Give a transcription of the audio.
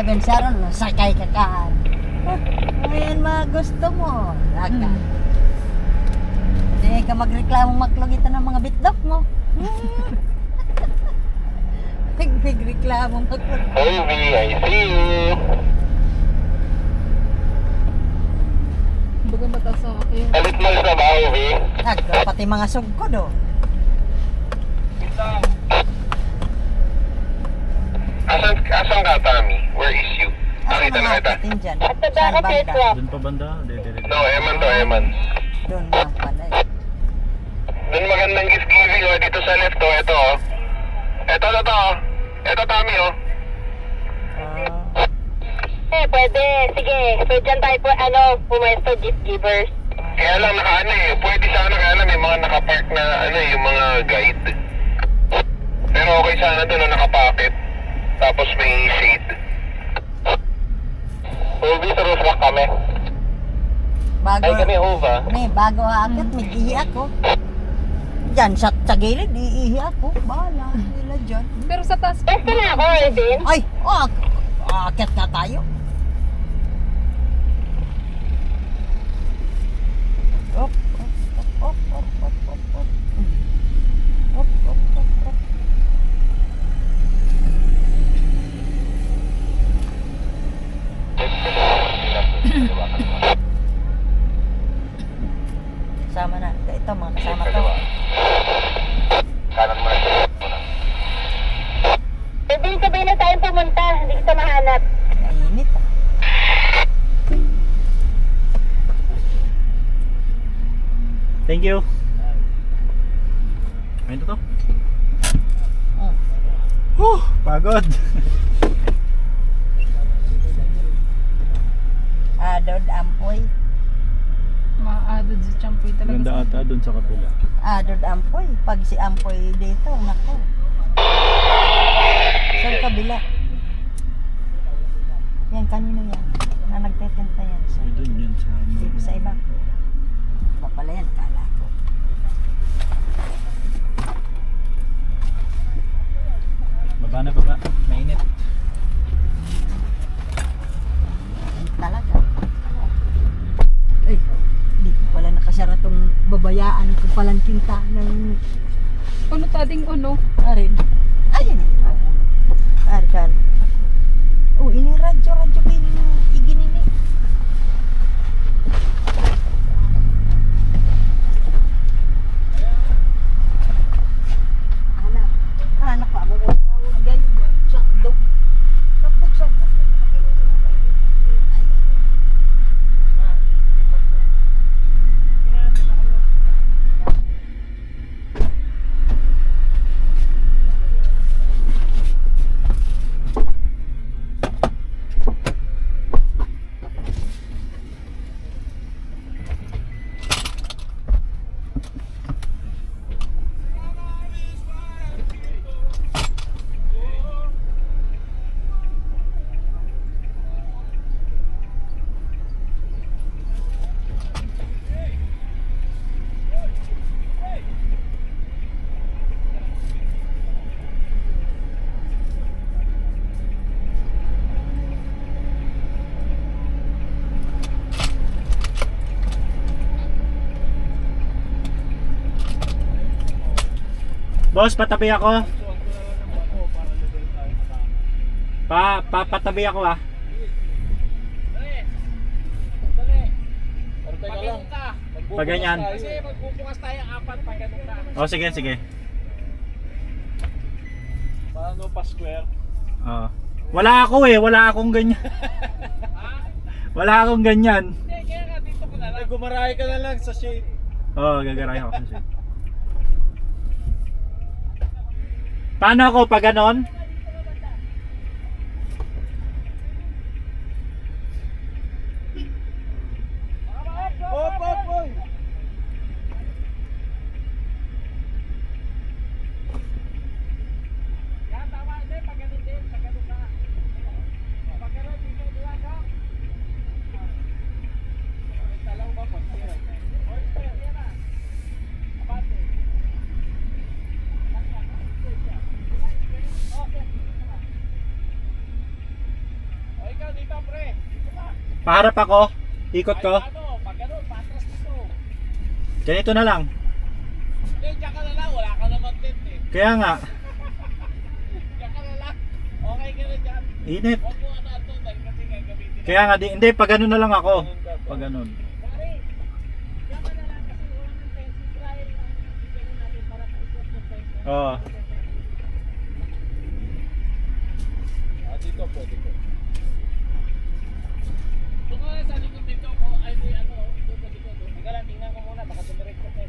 sabi ni Sharon, sakay ka ka. Ayan mga gusto mo. Laka. Hindi ka magreklamong maklogita ng mga bitdok mo. Nagreklamong maklogita. Ovi, I see you. Baga mataas sa akin. Alit mo na ba, Ovi? Pati mga sugko do. Asan ka, Tami? Where is you? Nakita na kita. Atin dyan? At Saan tabaka banda? Petro. Doon pa banda? No, Eman to, Eman. Doon na pala eh. Doon magandang gift giving, oh. Dito sa left, oh. Ito, oh. Ito, oh. Ito, Tami, oh. Pwede. Sige. So, dyan tayo po, pumesto gift givers. Kaya lang naka pwede sana kaya lang may mga nakapark na yung mga guide. Pero okay sana doon na nakapacket. Tapos may shade. Ubi sa roof rack kami. Bago, Ay kami Hova. bago aakit, may ihi ako. Diyan, sa gilid, iihi ako. Bahala, nila dyan. Pero sa taas. Pwesto na ako, Ervin. Ay, aakit ka tayo. Op, op, op, op, op, op, op. Op, op, op, op. Kasama na. Ito, mga kasama to. Kanan mo na. Ervin, sabay na tayong pumunta. Hindi kita mahanap. Mainit ah. Thank you. Ayun to. Pagod. Adod, ampoy. Maadod sa champoy talaga. Ganda ata doon sa kapila. Adod, ampoy. Pag si ampoy dito, nako. Saan kabila? Yan, kanino yan? Na nagtetenta yan. Ay, doon yun sa... Dito sa iba. Iba pala yan, kala ko. Baba na baba. Mainit. Talaga. Ay, di ko pala nakasara tong babayaan ko palang kinta ng Ano tading ano? arin. Ayun. Arkan. Oh, ini radyo kayo iginini. Anak pa mo muna rawon gayo. Sakdog. Sakdog. Boss, patabi ako. Patabi ako ah. Pag ganyan. Kasi magbubukas tayo apat pag ganun ka. Oh, sige, sige. Paano pa square? Oh. Wala ako eh, wala akong ganyan. Wala akong ganyan. Hindi, kaya nga dito ko na lang. Gumarahe ka na lang sa shade. Oh, gagaray ako kasi. Paano ako pag ganon? Hop, hop, hop! Yan, tama. Hindi, pag ganun din. Pag ganun ka. Pag ganun, dito, diwa ka. Talaw ba pag square? O, square, yan na. Abante. Okay. Paharap ako. Ikot ko. Ano, pag ganun, patras dito. Ganito na lang. Hindi, diyan ka na lang. Wala ka naman din eh. Kaya nga. Diyan ka na lang. Okay ka na dyan. Init. Huwag mo ano ito dahil kasi gagamitin. Kaya nga, hindi, pag ganun na lang ako. Pag ganun. Pare, diyan ka na lang kasi wala ng pencil trial lang. Bigyan natin para paikot ng pencil. Oo. Dito, pwede ko. Doon ka sa likod dito ko, ay di ano, doon sa likod. Teka lang, tingnan ko muna, baka dumiretso tayo.